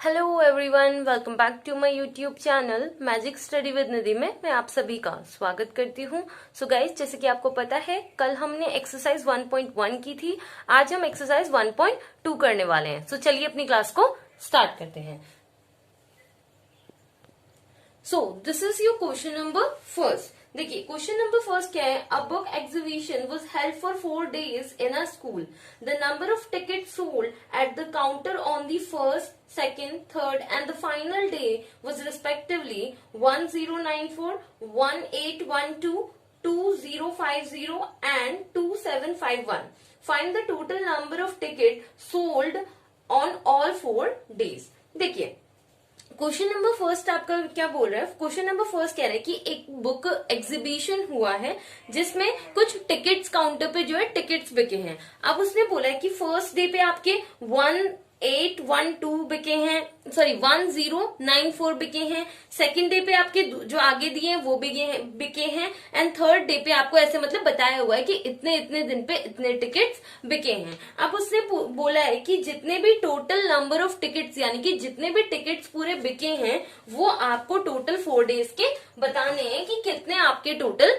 Hello everyone, welcome back to my YouTube channel magic study with Nidhi में मैं आप सभी का स्वागत करती हूँ। सो गाइज, जैसे कि आपको पता है कल हमने एक्सरसाइज 1.1 की थी। आज हम एक्सरसाइज 1.2 करने वाले हैं। सो चलिए अपनी क्लास को स्टार्ट करते हैं। So this is your question number first. देखिए क्वेश्चन नंबर फर्स्ट क्या है। A book exhibition was held for 4 days in a school. The number of tickets sold at the counter on the first, second, third and the final day was respectively 1094, 1812, 2050 and 2751. Find the total number of tickets sold on all 4 days. देखिए question number first आपका क्या बोल रहा है। Question number first कह रहा है कि एक बुक एग्जीबिशन हुआ है जिसमें कुछ टिकट्स काउंटर पे जो है टिकट्स बिके हैं। अब उसने बोला है कि फर्स्ट डे पे आपके 1812 बिके हैं, सॉरी 1094 बिके हैं। सेकंड डे पे आपके जो आगे दिए हैं वो बिके हैं एंड थर्ड डे पे आपको ऐसे मतलब बताया हुआ है कि इतने इतने दिन पे इतने टिकट्स बिके हैं। अब उसने बोला है कि जितने भी टोटल नंबर ऑफ टिकट्स यानी कि जितने भी टिकट्स पूरे बिके हैं वो आपको टोटल 4 days के बताने हैं कि कितने आपके टोटल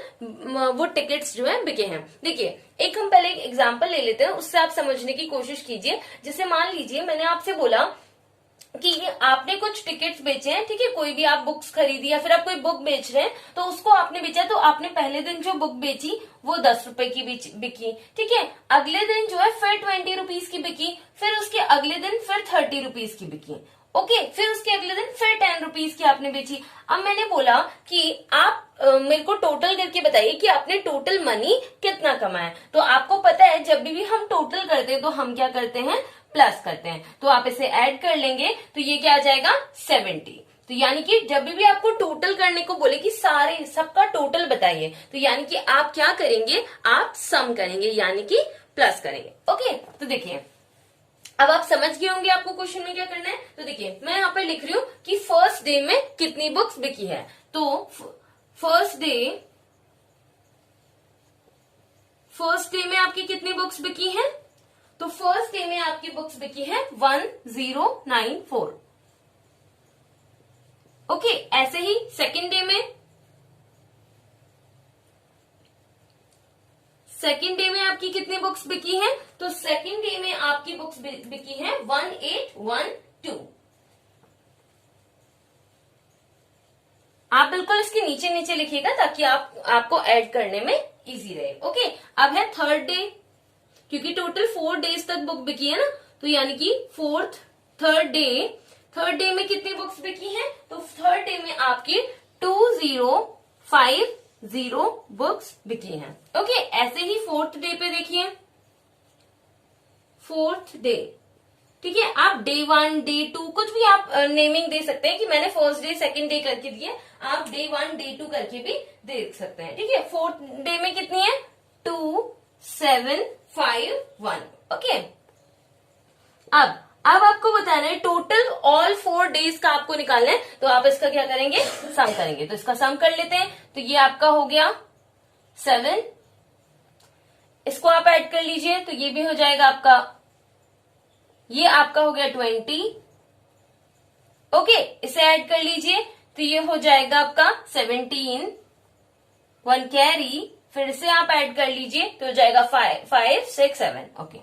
वो टिकट्स जो है बिके हैं। देखिए एक हम पहले एक एग्जांपल ले लेते हैं, उससे आप समझने की कोशिश कीजिए। जैसे मान लीजिए मैंने आपसे बोला कि आपने कुछ टिकट्स बेचे हैं, ठीक है, कोई भी आप बुक्स खरीदी या फिर आप कोई बुक बेच रहे हैं तो उसको आपने बेचा, तो आपने पहले दिन जो बुक बेची वो 10 रुपए की बिकी, ठीक है। अगले दिन जो है फिर 20 रुपीज की बिकी, फिर उसके अगले दिन फिर 30 रुपीज की बिकी, ओके। फिर उसके अगले दिन फिर 10 रुपीज की आपने बेची। अब मैंने बोला कि आप मेरे को टोटल करके बताइए कि आपने टोटल मनी कितना कमाया। तो आपको पता है जब भी हम टोटल करते हैं तो हम क्या करते हैं, प्लस करते हैं। तो आप इसे ऐड कर लेंगे तो ये क्या आ जाएगा 70। तो यानी कि जब भी आपको टोटल करने को बोले कि सारे सबका टोटल बताइए, तो यानी कि आप क्या करेंगे, आप सम करेंगे यानी कि प्लस करेंगे, ओके। तो देखिए अब आप समझ गए होंगे आपको क्वेश्चन में क्या करना है। तो देखिए मैं यहाँ पे लिख रही हूँ कि फर्स्ट डे में कितनी बुक्स बिकी है। तो फर्स्ट डे में आपकी कितनी बुक्स बिकी है, तो फर्स्ट डे में आपकी बुक्स बिकी है 1094, ओके। ऐसे ही सेकेंड डे में आपकी कितनी बुक्स बिकी है, तो सेकेंड डे में आपकी बुक्स बिकी है 1812। आप बिल्कुल इसके नीचे नीचे लिखिएगा ताकि आपको ऐड करने में इजी रहे, ओके। अब है थर्ड डे, क्योंकि टोटल 4 days तक बुक बिकी है ना, तो यानी कि थर्ड डे में कितनी बुक्स बिकी हैं, तो थर्ड डे में आपकी 2050 बुक्स बिकी हैं, ओके। ऐसे ही फोर्थ डे पे देखिए, फोर्थ डे, ठीक है। आप डे 1 डे 2 कुछ भी आप नेमिंग दे सकते हैं कि मैंने फर्स्ट डे सेकंड डे करके दिए, आप डे 1 डे 2 करके भी देख सकते हैं, ठीक है। फोर्थ डे में कितनी है 2751, ओके। अब आपको बताना है टोटल ऑल 4 days का आपको निकालना है, तो आप इसका क्या करेंगे, सम करेंगे। तो इसका सम कर लेते हैं। तो ये आपका हो गया 7, इसको आप ऐड कर लीजिए तो ये भी हो जाएगा आपका, ये आपका हो गया 20, ओके। इसे ऐड कर लीजिए तो ये हो जाएगा आपका 17, 1 कैरी, फिर से आप ऐड कर लीजिए तो हो जाएगा 5 6 7, ओके।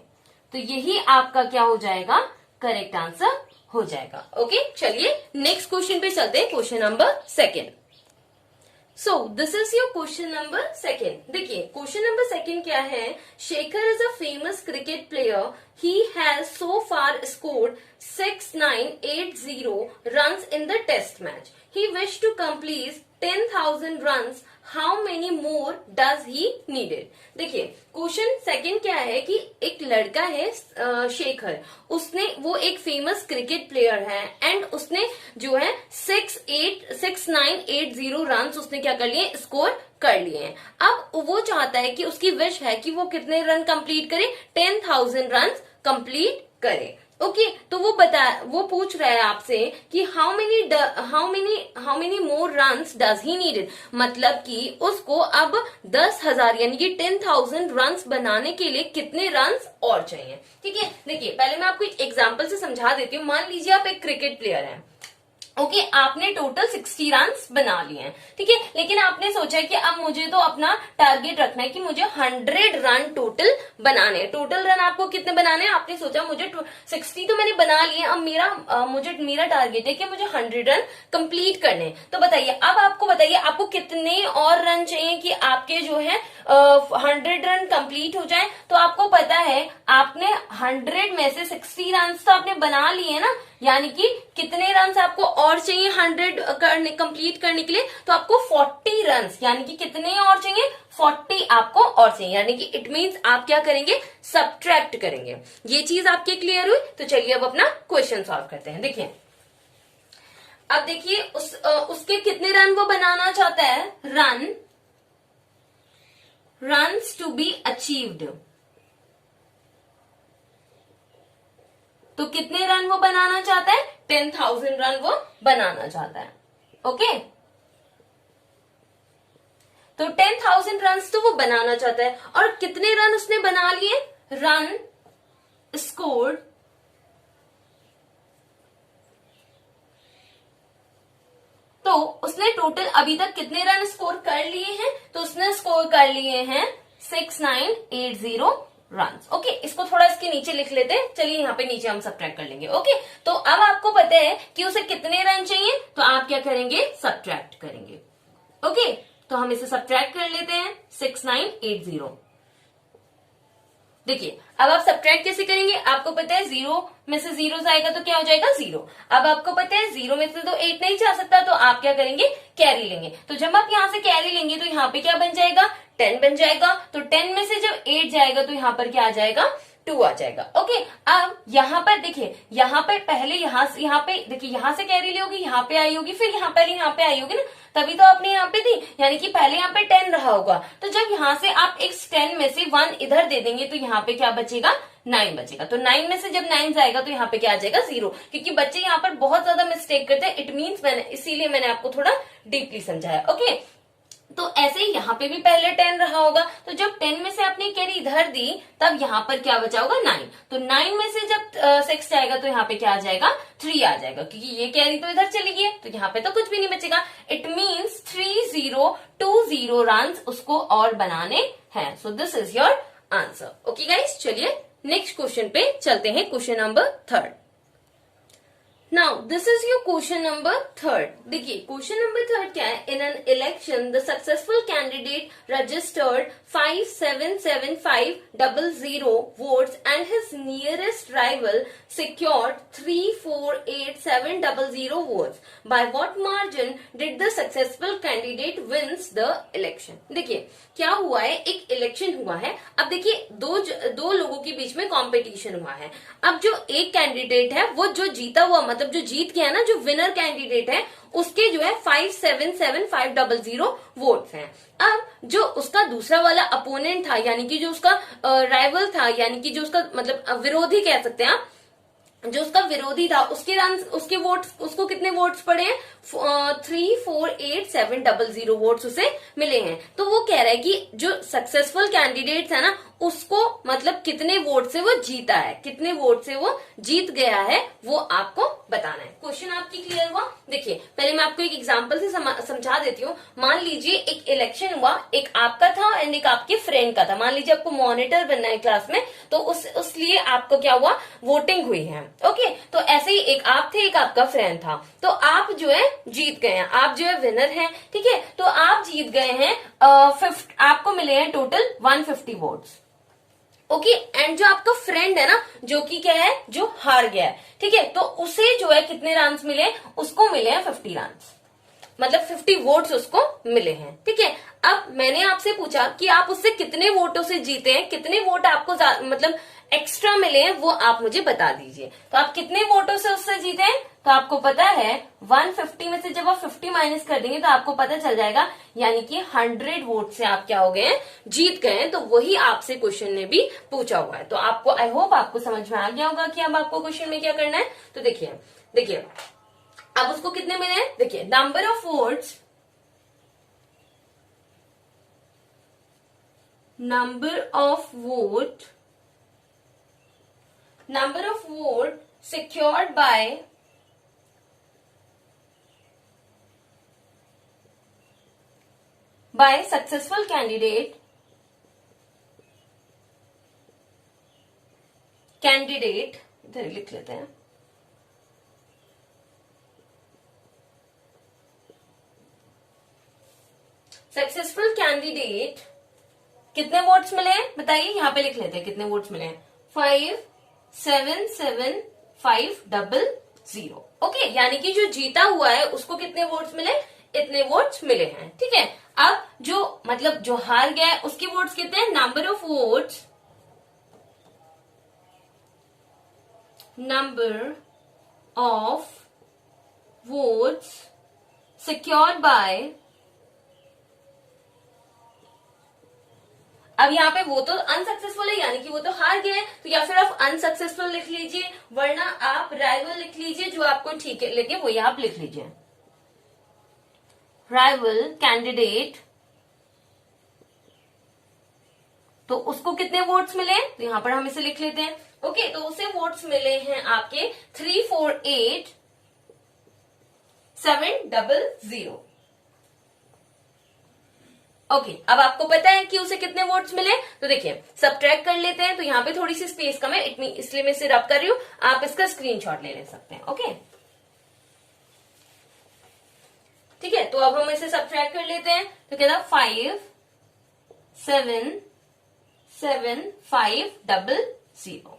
तो यही आपका क्या हो जाएगा, करेक्ट आंसर हो जाएगा, ओके। चलिए नेक्स्ट क्वेश्चन पे चलते हैं, question number second. So this is your question number second. देखिए क्वेश्चन नंबर सेकेंड क्या है। Shekhar is a famous cricket player. He has so far scored 6980 runs in the test match. He wished to complete 10,000 runs. How many more does he needed? देखिए question second क्या है कि एक लड़का है शेखर, उसने वो एक फेमस क्रिकेट प्लेयर है एंड उसने जो है 6980 रन उसने क्या कर लिए, स्कोर कर लिए हैं। अब वो चाहता है कि उसकी विश है कि वो कितने रन कंप्लीट करे, 10,000 रन कंप्लीट करे। ओके तो वो पूछ रहा है आपसे कि how many more runs does he needed, मतलब कि उसको अब 10,000 यानी कि 10,000 रन्स बनाने के लिए कितने रन्स और चाहिए। ठीक है, देखिए पहले मैं आपको एक एग्जांपल से समझा देती हूँ। मान लीजिए आप एक क्रिकेट प्लेयर हैं, ओके आपने टोटल 60 रन्स बना लिए हैं, ठीक है, लेकिन आपने सोचा कि अब मुझे तो अपना टारगेट रखना है कि मुझे 100 रन टोटल बनाने हैं। टोटल रन आपको कितने बनाने हैं, आपने सोचा मुझे 60 तो मैंने बना लिए, अब मेरा टारगेट है कि मुझे 100 रन कंप्लीट करने हैं। तो बताइए, अब आपको बताइए आपको कितने और रन चाहिए कि आपके जो है 100 रन कंप्लीट हो जाए। तो आपको पता है आपने 100 में से 60 रन तो आपने बना लिए ना, यानी कि कितने रन आपको और चाहिए 100 कंप्लीट करने के लिए, तो आपको 40 रन यानी कि कितने और चाहिए 40 आपको और चाहिए, यानी कि इट मींस आप क्या करेंगे सब्ट्रैक्ट करेंगे। ये चीज आपके क्लियर हुई। तो चलिए अब अपना क्वेश्चन सॉल्व करते हैं। देखिए अब देखिए उसके कितने रन वो बनाना चाहता है, रन्स टू बी अचीव्ड, तो कितने रन वो बनाना चाहता है 10,000 रन वो बनाना चाहता है। ओके तो 10,000 रन तो वो बनाना चाहता है, और कितने रन उसने बना लिए, रन स्कोर्ड तो उसने टोटल अभी तक कितने रन स्कोर कर लिए हैं, तो उसने स्कोर कर लिए हैं 6980 रन। ओके इसको थोड़ा इसके नीचे लिख लेते हैं, चलिए यहाँ पे नीचे हम सब्ट्रैक्ट कर लेंगे। ओके तो अब आपको पता है कि उसे कितने रन चाहिए, तो आप क्या करेंगे सब्ट्रैक्ट करेंगे। ओके तो हम इसे सब्ट्रैक्ट कर लेते हैं 6980। देखिए अब आप सब्ट्रैक्ट कैसे करेंगे, आपको पता है 0 में से 0 जाएगा तो क्या हो जाएगा 0। अब आपको पता है 0 में से तो 8 नहीं जा सकता, तो आप क्या करेंगे कैरी लेंगे। तो जब आप यहाँ से कैरी लेंगे तो यहाँ पे क्या बन जाएगा 10 बन जाएगा। तो 10 में से जब 8 जाएगा तो यहाँ पर क्या आ जाएगा 2 आ जाएगा। ओके अब यहाँ पर देखिए, यहाँ पे पहले यहाँ पे देखिए, यहाँ से कैरी ली होगी, यहाँ पे आई होगी, फिर यहाँ आई होगी ना, तभी तो आपने यहाँ पे दी, यानी कि पहले यहाँ पे 10 रहा होगा। तो जब यहाँ से आप इस 10 में से 1 इधर दे देंगे तो यहाँ पे क्या बचेगा 9 बचेगा। तो 9 में से जब 9 जाएगा तो यहाँ पे क्या आ जाएगा 0, क्योंकि बच्चे यहाँ पर बहुत ज्यादा मिस्टेक करते हैं। इट मीन्स इसीलिए मैंने आपको थोड़ा डीपली समझाया। ओके तो ऐसे ही यहाँ पे भी पहले 10 रहा होगा, तो जब 10 में से आपने कैरी इधर दी तब यहाँ पर क्या बचा होगा 9। तो 9 में से जब 6 जाएगा तो यहाँ पे क्या आ जाएगा 3 आ जाएगा, क्योंकि ये कैरी तो इधर चली गई है, तो यहाँ पे तो कुछ भी नहीं बचेगा। इट मीन्स 3020 रन उसको और बनाने हैं। So this is your answer. Okay guys चलिए नेक्स्ट क्वेश्चन पे चलते हैं, question number 3। Now this is your question number 3। देखिए क्वेश्चन नंबर 3 क्या है, in an election the successful candidate registered 577500 votes and his nearest rival secured 348700 votes. By what margin did the successful candidate wins the election? देखिए क्या हुआ है, एक election हुआ है। अब देखिए दो लोगों के बीच में कंपटीशन हुआ है। अब जो एक कैंडिडेट है वो जो जीता हुआ, मतलब जो जीत गया ना, जो विनर कैंडिडेट है उसके जो है 577500 वोट्स हैं। अब जो उसका दूसरा वाला अपोनेंट था, यानी कि जो उसका राइवल था, यानी कि जो उसका मतलब विरोधी कह सकते हैं आप, जो उसका विरोधी था उसके वोट्स, उसको कितने वोट्स पड़े हैं 348700 वोट्स उसे मिले हैं। तो वो कह रहा है कि जो सक्सेसफुल कैंडिडेट्स है ना उसको मतलब कितने वोट से वो जीता है, कितने वोट से वो जीत गया है, वो आपको बताना है। क्वेश्चन आपकी क्लियर हुआ। देखिए पहले मैं आपको एक एग्जांपल से समझा देती हूँ। मान लीजिए एक इलेक्शन हुआ, एक आपका था एंड एक आपके फ्रेंड का था। मान लीजिए आपको मॉनिटर बनना है क्लास में, तो उस लिए आपको क्या हुआ वोटिंग हुई है। ओके तो ऐसे ही एक आप थे, एक आपका फ्रेंड था, तो आप जो है जीत गए हैं, आप जो है विनर हैं। ठीक है तो आप जीत गए हैं, आपको मिले हैं टोटल 150 वोट्स। ओके एंड जो आपका फ्रेंड है ना, जो कि क्या है, जो हार गया है, ठीक है, तो उसे जो है कितने रन मिले, उसको मिले हैं 50 रन, मतलब 50 वोट्स उसको मिले हैं। ठीक है अब मैंने आपसे पूछा कि आप उससे कितने वोटों से जीते हैं, कितने वोट आपको मतलब एक्स्ट्रा मिले हैं, वो आप मुझे बता दीजिए। तो आप कितने वोटों से उससे जीते हैं तो आपको पता है 150 में से जब आप 50 माइनस कर देंगे तो आपको पता चल जाएगा, यानी कि 100 वोट से आप क्या हो गए हैं, जीत गए हैं। तो वही आपसे क्वेश्चन ने भी पूछा हुआ है। तो आपको, आई होप आपको समझ में आ गया होगा कि अब आपको क्वेश्चन में क्या करना है। तो देखिए अब उसको कितने मिले हैं, देखिए number of votes, number of vote secured by successful candidate इधर लिख लेते हैं, सक्सेसफुल कैंडिडेट कितने वोट्स मिले हैं बताइए, यहां पे लिख लेते हैं कितने वोट्स मिले हैं, 57750। ओके, यानी कि जो जीता हुआ है उसको कितने वोट्स मिले, इतने वोट्स मिले हैं। ठीक है, अब जो मतलब जो हार गया है उसके वोट्स कितने हैं, number of votes secured by, अब यहाँ पे वो तो अनसक्सेसफुल है, यानी कि वो तो हार गए हैं, तो या फिर आप अनसक्सेसफुल लिख लीजिए, वरना आप राइवल लिख लीजिए, जो आपको ठीक है लगे वो आप लिख लीजिए, राइवल कैंडिडेट। तो उसको कितने वोट्स मिले, तो यहां पर हम इसे लिख लेते हैं। ओके, तो उसे वोट्स मिले हैं आपके 348,700। ओके, अब आपको पता है कि उसे कितने वोट्स मिले, तो देखिए सब्ट्रैक्ट कर लेते हैं। तो यहाँ पे थोड़ी सी स्पेस कम है, इसलिए मैं इसे रब कर रही हूं, आप इसका स्क्रीनशॉट ले सकते हैं। ओके, ठीक है, तो अब हम इसे सब्ट्रैक्ट कर लेते हैं। तो क्या था, 57750।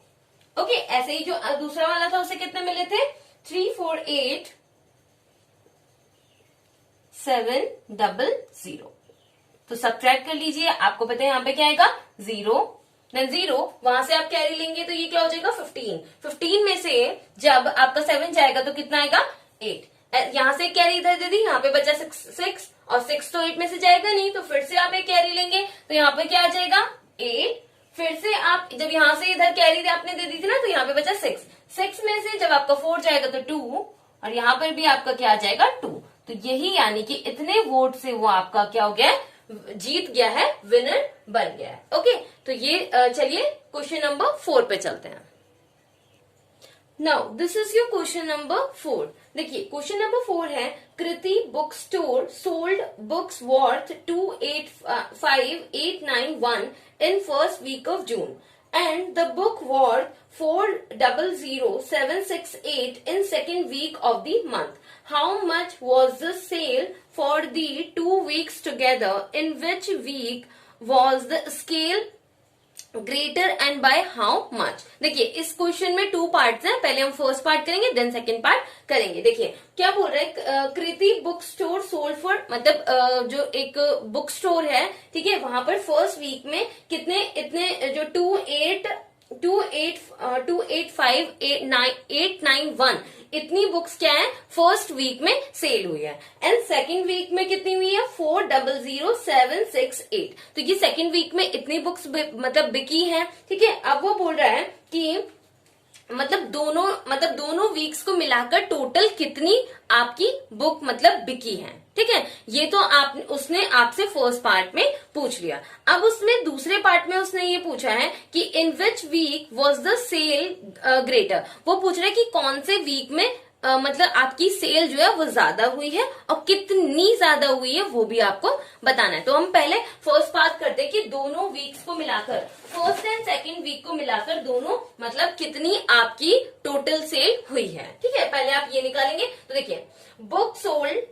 ओके, ऐसे ही जो दूसरा वाला था उसे कितने मिले थे, 348,700। तो सब्ट्रैक्ट कर लीजिए, आपको पता है यहाँ पे क्या आएगा, 0, देन 0, वहां से आप कैरी लेंगे तो ये क्या हो जाएगा, 15 में से जब आपका 7 जाएगा तो कितना आएगा, 8। यहां से कैरी इधर दे दी, यहाँ पे बचा 6 और 6 तो 8 में से जाएगा नहीं, तो फिर से आप एक कैरी लेंगे, तो यहाँ पे क्या आ जाएगा, 8। फिर से आप जब यहाँ से इधर कैरी आपने दे दी थी ना, तो यहाँ पे बचा 6 में से जब आपका 4 जाएगा तो 2, और यहाँ पर भी आपका क्या आ जाएगा, 2। तो यही यानी कि इतने वोट से वो आपका क्या हो गया, जीत गया है, विनर बन गया है। ओके, तो ये चलिए क्वेश्चन नंबर 4 पे चलते हैं। Now this is your question number 4। देखिए क्वेश्चन नंबर 4 है, Kriti book store sold books worth 285,891 in first week of June and the book worth 400,768 in second week of the month. How much was the sale for the 2 weeks together? In which week was the scale greater and by how much. देखिए इस question में 2 parts हैं, पहले हम first part करेंगे then second part करेंगे। देखिए क्या बोल रहा है, Kriti book store sold for, मतलब जो एक बुक स्टोर है, ठीक है, वहां पर फर्स्ट वीक में कितने इतने जो 285,891 इतनी बुक्स क्या है फर्स्ट वीक में सेल हुई है, एंड सेकंड वीक में कितनी हुई है, 400,768। तो ये सेकंड वीक में इतनी बुक्स मतलब बिकी है। ठीक है, अब वो बोल रहा है कि मतलब दोनों वीक्स को मिलाकर टोटल कितनी आपकी बुक मतलब बिकी है। ठीक है, ये तो उसने आपसे फर्स्ट पार्ट में पूछ लिया। अब उसमें दूसरे पार्ट में उसने ये पूछा है कि in which week was the sale greater. वो पूछ रहा है कि कौन से वीक में मतलब आपकी सेल जो है वो ज्यादा हुई है और कितनी ज्यादा हुई है वो भी आपको बताना है। तो हम पहले फर्स्ट पार्ट करते हैं कि दोनों वीक्स को मिलाकर, फर्स्ट एंड सेकंड वीक को मिलाकर दोनों मतलब कितनी आपकी टोटल सेल हुई है। ठीक है, पहले आप ये निकालेंगे। तो देखिए book sold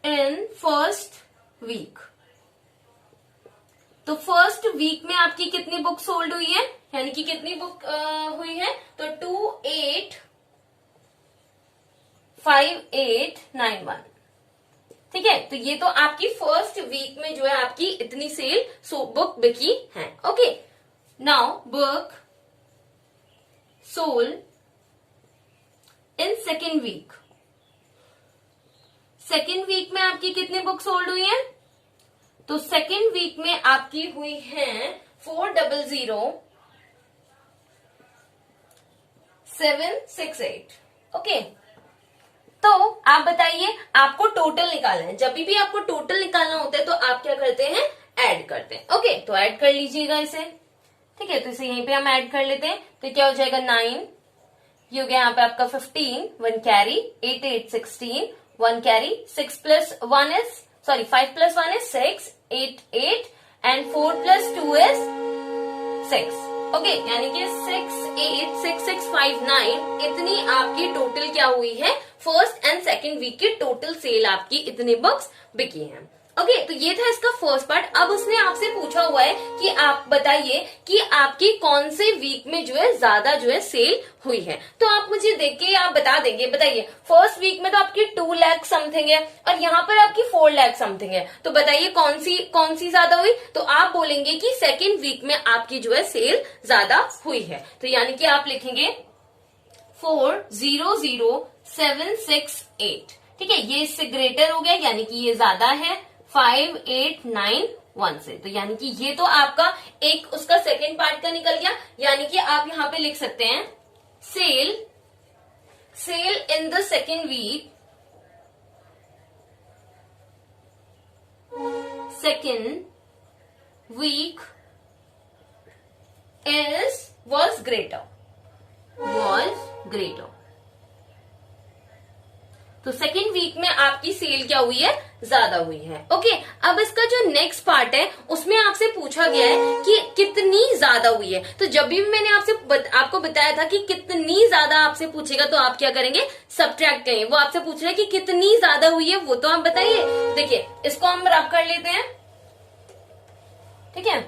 in first week, तो फर्स्ट वीक में आपकी कितनी बुक सोल्ड हुई है, यानी कि कितनी बुक हुई है, तो 285,891। ठीक है, तो ये तो आपकी फर्स्ट वीक में जो है आपकी इतनी सेल बुक बिकी है। Okay, now book sold in second week. Second week में आपकी कितनी बुक सोल्ड हुई है? तो सेकेंड वीक में आपकी हुई है 400,768। ओके, तो आप बताइए, आपको टोटल निकालना है। जब भी आपको टोटल निकालना होता है तो आप क्या करते हैं? ऐड करते हैं। ओके, तो ऐड कर लीजिएगा इसे। ठीक है, तो इसे यहीं पे हम ऐड कर लेते हैं। तो क्या हो जाएगा? 9, ये हो गया यहाँ पे आपका 15, 1 carry, 8 8 16, 1 carry, 5 plus 1 is 6, 8 8 and 4 plus 2 is 6। Okay, यानी कि 6 8 6 6 5 9 इतनी आपकी टोटल क्या हुई है? फर्स्ट एंड सेकंड वीक की टोटल सेल आपकी इतनी बुक्स बिकी हैं। ओके, तो ये था इसका फर्स्ट पार्ट। अब उसने आपसे पूछा हुआ है कि आप बताइए कि आपकी कौन से वीक में जो है ज्यादा जो है सेल हुई है। तो आप मुझे देख के आप बता देंगे, बताइए फर्स्ट वीक में तो आपकी 2 लाख समथिंग है और यहाँ पर आपकी 4 लाख समथिंग है। तो बताइए कौन सी ज्यादा हुई? तो आप बोलेंगे कि सेकेंड वीक में आपकी जो है सेल ज्यादा हुई है। तो यानी कि आप लिखेंगे 400,768। ठीक है, ये इससे ग्रेटर हो गया, यानी कि ये ज्यादा है 5891 से। तो यानी कि ये तो आपका एक उसका सेकेंड पार्ट का निकल गया। यानी कि आप यहां पे लिख सकते हैं sale in the second week, was greater। तो सेकेंड वीक में आपकी सेल क्या हुई है? ज्यादा हुई है। ओके, अब इसका जो नेक्स्ट पार्ट है उसमें आपसे पूछा गया है कि कितनी ज्यादा हुई है। तो जब भी मैंने आपको बताया था कि कितनी ज्यादा आपसे पूछेगा तो आप क्या करेंगे? सब्ट्रैक्ट करेंगे। वो आपसे पूछ रहा है कि कितनी ज्यादा हुई है, वो तो आप बताइए। देखिए, इसको हम रब कर लेते हैं। ठीक है,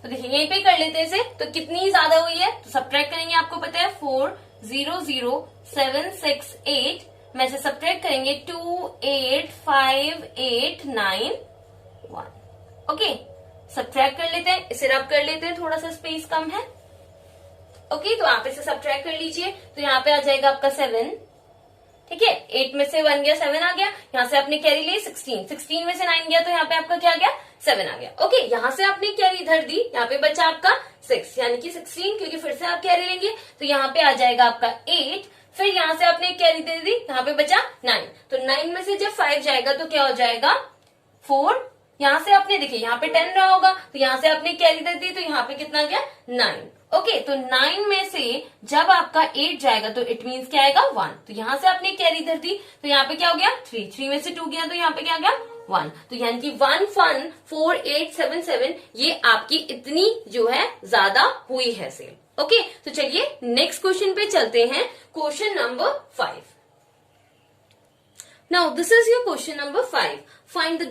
तो देखिए यहीं पे कर लेते हैं इसे। तो कितनी ज्यादा हुई है तो सब्ट्रैक्ट करेंगे। आपको पता है 400,768 में से सब्ट्रैक्ट करेंगे 285891। ओके, सब्ट्रैक्ट कर लेते हैं, इसे रब कर लेते हैं, थोड़ा सा स्पेस कम है। ओके, तो आप इसे सब्ट्रैक्ट कर लीजिए। तो यहाँ पे आ जाएगा आपका 7। ठीक है, 8 में से 1 गया, 7 आ गया। यहाँ से आपने कैरी ली 16 में से 9 गया, तो यहाँ पे आपका क्या आ गया? 7 आ गया। ओके, यहाँ से आपने कैरी इधर दी, यहाँ पे बचा आपका 6, यानी कि 16, क्योंकि फिर से आप कैरी लेंगे तो यहाँ पे आ जाएगा आपका 8। फिर यहाँ से आपने कैरी दे दी, यहाँ पे बचा 9। तो 9 में से जब 5 जाएगा तो क्या हो जाएगा? 4। यहाँ से आपने देखिए यहाँ पे 10 रहा होगा, तो यहाँ से आपने कैरी दे दी, तो यहाँ पे कितना गया? 9। ओके, तो 9 में से जब आपका 8 जाएगा तो इट मीन्स क्या आएगा? 1। तो यहाँ से आपने कैरी धर दी, तो यहाँ पे क्या हो गया? 3 में से 2 गया, तो यहाँ पे क्या गया? 1। तो यानी कि 1,4877 ये आपकी इतनी जो है ज्यादा हुई है सेल। ओके, तो चलिए नेक्स्ट क्वेश्चन पे चलते हैं। Question number 5। Now this is your question number 5. Find the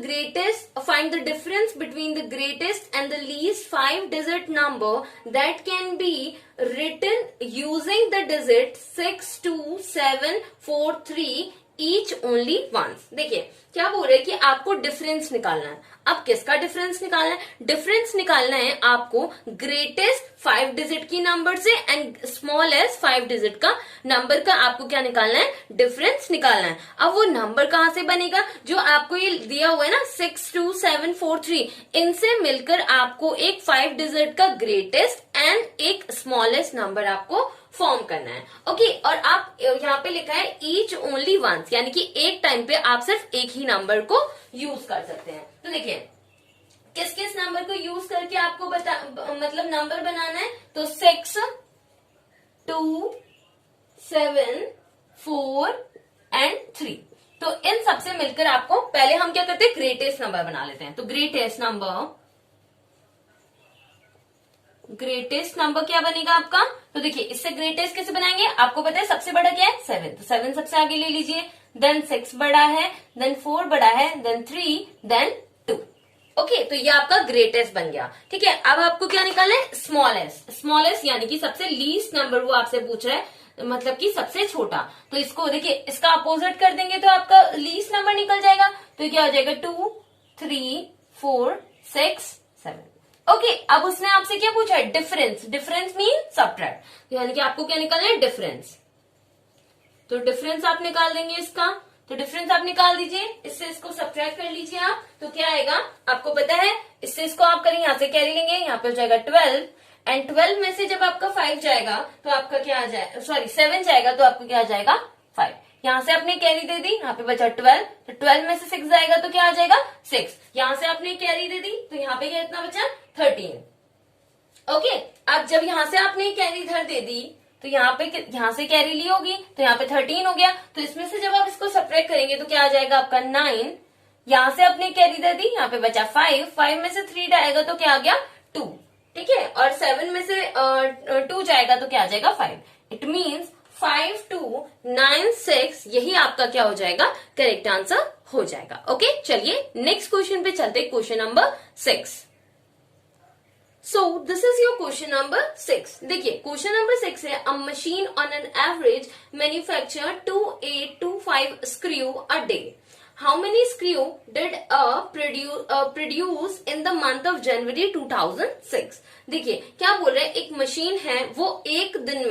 difference between the greatest and the least 5-digit number that can be written using the digit 62743 each only once। देखिए क्या बोल रहे हैं कि आपको डिफरेंस निकालना है। अब किसका डिफरेंस निकालना है? डिफरेंस निकालना है आपको ग्रेटेस्ट 5 डिजिट की नंबर से एंड स्मॉलेस्ट 5 डिजिट का नंबर का आपको क्या निकालना है? डिफरेंस निकालना है। अब वो नंबर कहां से बनेगा? जो आपको ये दिया हुआ है ना 62743, इनसे मिलकर आपको एक 5 डिजिट का ग्रेटेस्ट एंड एक स्मॉलेस्ट नंबर आपको फॉर्म करना है। ओके, और आप यहाँ पे लिखा है ईच ओनली वंस, यानी कि एक टाइम पे आप सिर्फ एक ही नंबर को यूज कर सकते हैं। तो देखिए किस किस नंबर को यूज करके आपको मतलब नंबर बनाना है। तो 6 2 7 4 एंड 3, तो इन सबसे मिलकर आपको पहले हम क्या करते हैं? ग्रेटेस्ट नंबर बना लेते हैं। तो ग्रेटेस्ट नंबर क्या बनेगा आपका? तो देखिए इससे ग्रेटेस्ट कैसे बनाएंगे? आपको पता है सबसे बड़ा क्या है? 7, तो 7 सबसे आगे ले लीजिए। देन 6 बड़ा है, देन 4 बड़ा है, देन 3, देन 2। ओके, तो ये आपका ग्रेटेस्ट बन गया। ठीक है, अब आपको क्या निकालना है? स्मॉलेस्ट यानी कि सबसे लीस्ट नंबर वो आपसे पूछ रहा है। मतलब कि सबसे छोटा। तो इसको देखिए, इसका अपोजिट कर देंगे तो आपका लीस्ट नंबर निकल जाएगा। तो क्या हो जाएगा 2, 3, 4, 6, 7। ओके, अब उसने आपसे क्या पूछा है? डिफरेंस। डिफरेंस मीन सबट्रैक्ट, यानी कि आपको क्या निकालना है? डिफरेंस। तो डिफरेंस आप निकाल देंगे इसका। तो डिफरेंस आप निकाल दीजिए, इससे इसको सब्ट्रैक्ट कर लीजिए आप। तो क्या आएगा आपको पता है? इससे इसको आप करेंगे, यहाँ से कैरी लेंगे, यहाँ पे हो जाएगा 12 एंड 12 में से जब आपका 5 जाएगा तो आपका क्या आ जाएगा? सॉरी 7 जाएगा तो आपको क्या आ जाएगा? 5। यहाँ से आपने कैरी दे दी, यहाँ पे बचा 12, तो 12 में से 6 जाएगा तो क्या आ जाएगा? 6। यहाँ से आपने कैरी दे दी तो यहाँ पे क्या इतना बचा? 13। ओके, अब जब यहाँ से आपने कैरी इधर दे दी तो यहाँ से कैरी ली होगी तो यहाँ पे 13 हो गया। तो इसमें से जब आप इसको सब्ट्रैक्ट करेंगे तो क्या आ जाएगा आपका? 9। यहाँ से आपने कैरी दे दी, यहाँ पे बचा 5, 5 में से 3 जाएगा तो क्या आ गया? 2। ठीक है, और 7 में से 2 जाएगा तो क्या आ जाएगा? 5। इट मीन्स 5, 2, 9, 6 यही आपका क्या हो जाएगा? करेक्ट आंसर हो जाएगा। ओके, चलिए नेक्स्ट क्वेश्चन पे चलते, question number 6। So this is your question number 6. देखिए क्वेश्चन नंबर 6 है, a machine on an average manufacture 2825 screw a day. How many screw did produce in the month of January 2006? देखिए क्या बोल रहे हैं, एक मशीन है वो एक दिन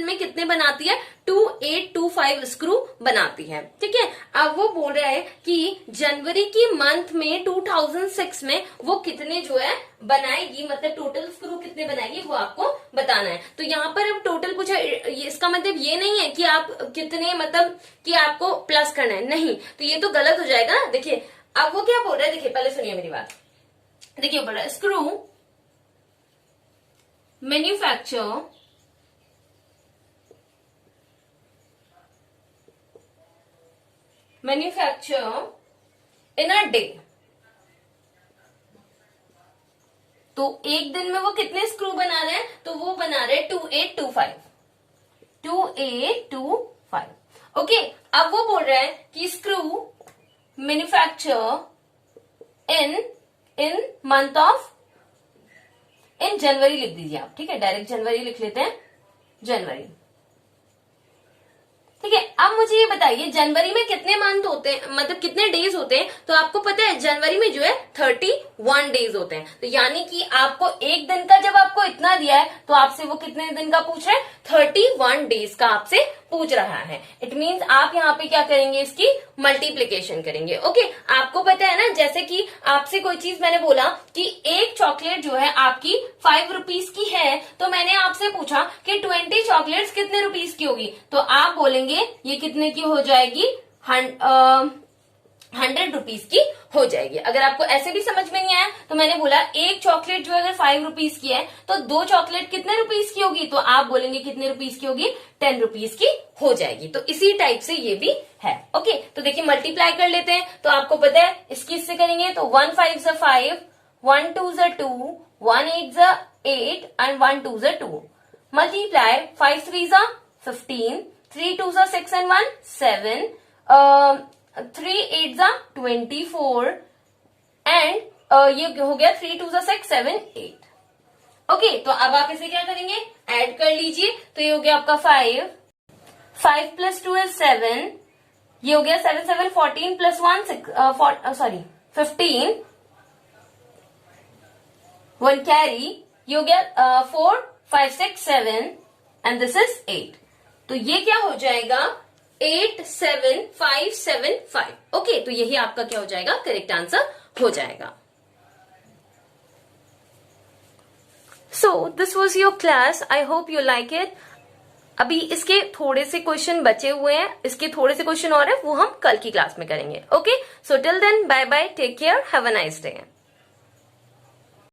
में कितने बनाती है? 2825 स्क्रू बनाती है। ठीक है, अब वो बोल रहा है कि जनवरी की मंथ में 2006 में वो कितने जो है बनाएगी, मतलब टोटल स्क्रू कितने बनाएगी वो आपको बताना है। तो यहाँ पर अब टोटल पूछा, इसका मतलब ये नहीं है कि आप कितने, मतलब कि आपको प्लस करना है, नहीं, तो ये तो गलत हो जाएगा ना। देखिए अब वो क्या बोल रहा है, देखिए पहले सुनिए मेरी बात। देखिए बोल रहा है screw manufacture in a day. तो एक दिन में वो कितने स्क्रू बना रहे हैं? तो वो बना रहे 2825। 2825। ओके, अब वो बोल रहा है कि screw manufacture in month of, in January लिख दीजिए आप। ठीक है, डायरेक्ट जनवरी लिख लेते हैं, जनवरी। ठीक है, अब मुझे ये बताइए जनवरी में कितने मंथ होते हैं, मतलब कितने डेज होते हैं? तो आपको पता है जनवरी में जो है 31 डेज होते हैं। तो यानी कि आपको एक दिन का जब आपको इतना दिया है तो आपसे वो कितने दिन का पूछ रहा है? 31 डेज का आपसे पूछ रहा है। इट मीन्स आप यहाँ पे क्या करेंगे? इसकी मल्टीप्लीकेशन करेंगे। ओके, आपको पता है ना, जैसे कि आपसे कोई चीज मैंने बोला कि एक चॉकलेट जो है आपकी 5 रुपीज की है, तो मैंने आपसे पूछा कि 20 चॉकलेट्स कितने रुपीज की होगी? तो आप बोलेंगे ये कितने की हो जाएगी? 100 रुपीज की हो जाएगी। अगर आपको ऐसे भी समझ में नहीं आया तो मैंने बोला एक चॉकलेट जो अगर 5 रुपीज की है तो 2 चॉकलेट कितने रुपीज की होगी? तो आप बोलेंगे कितने रुपीज की होगी? 10 रुपीज की हो जाएगी। तो इसी टाइप से ये भी है। ओके, तो देखिए मल्टीप्लाई कर लेते हैं। तो आपको पता है इसकी इससे करेंगे तो 1 5 5, 1 2 2, 1 8 8 एंड 1 2 2। मल्टीप्लाई 5 3 15, 3 2 6 and 1 7, 3 8 24 एंड ये हो गया 3 2 6 7 8। ओके, तो अब आप इसे क्या करेंगे? ऐड कर लीजिए। तो ये हो गया आपका 5 प्लस 2 is 7, ये हो गया 7 7 14 प्लस 1 15, 1 कैरी, ये हो गया 4 5 6 7 एंड दिस इज 8। तो ये क्या हो जाएगा? 87575। ओके, तो यही आपका क्या हो जाएगा? करेक्ट आंसर हो जाएगा। So this was your class, I hope you like it. अभी इसके थोड़े से क्वेश्चन बचे हुए हैं, इसके थोड़े से क्वेश्चन और है, वो हम कल की क्लास में करेंगे। Okay, so till then bye bye, take care, have a nice day.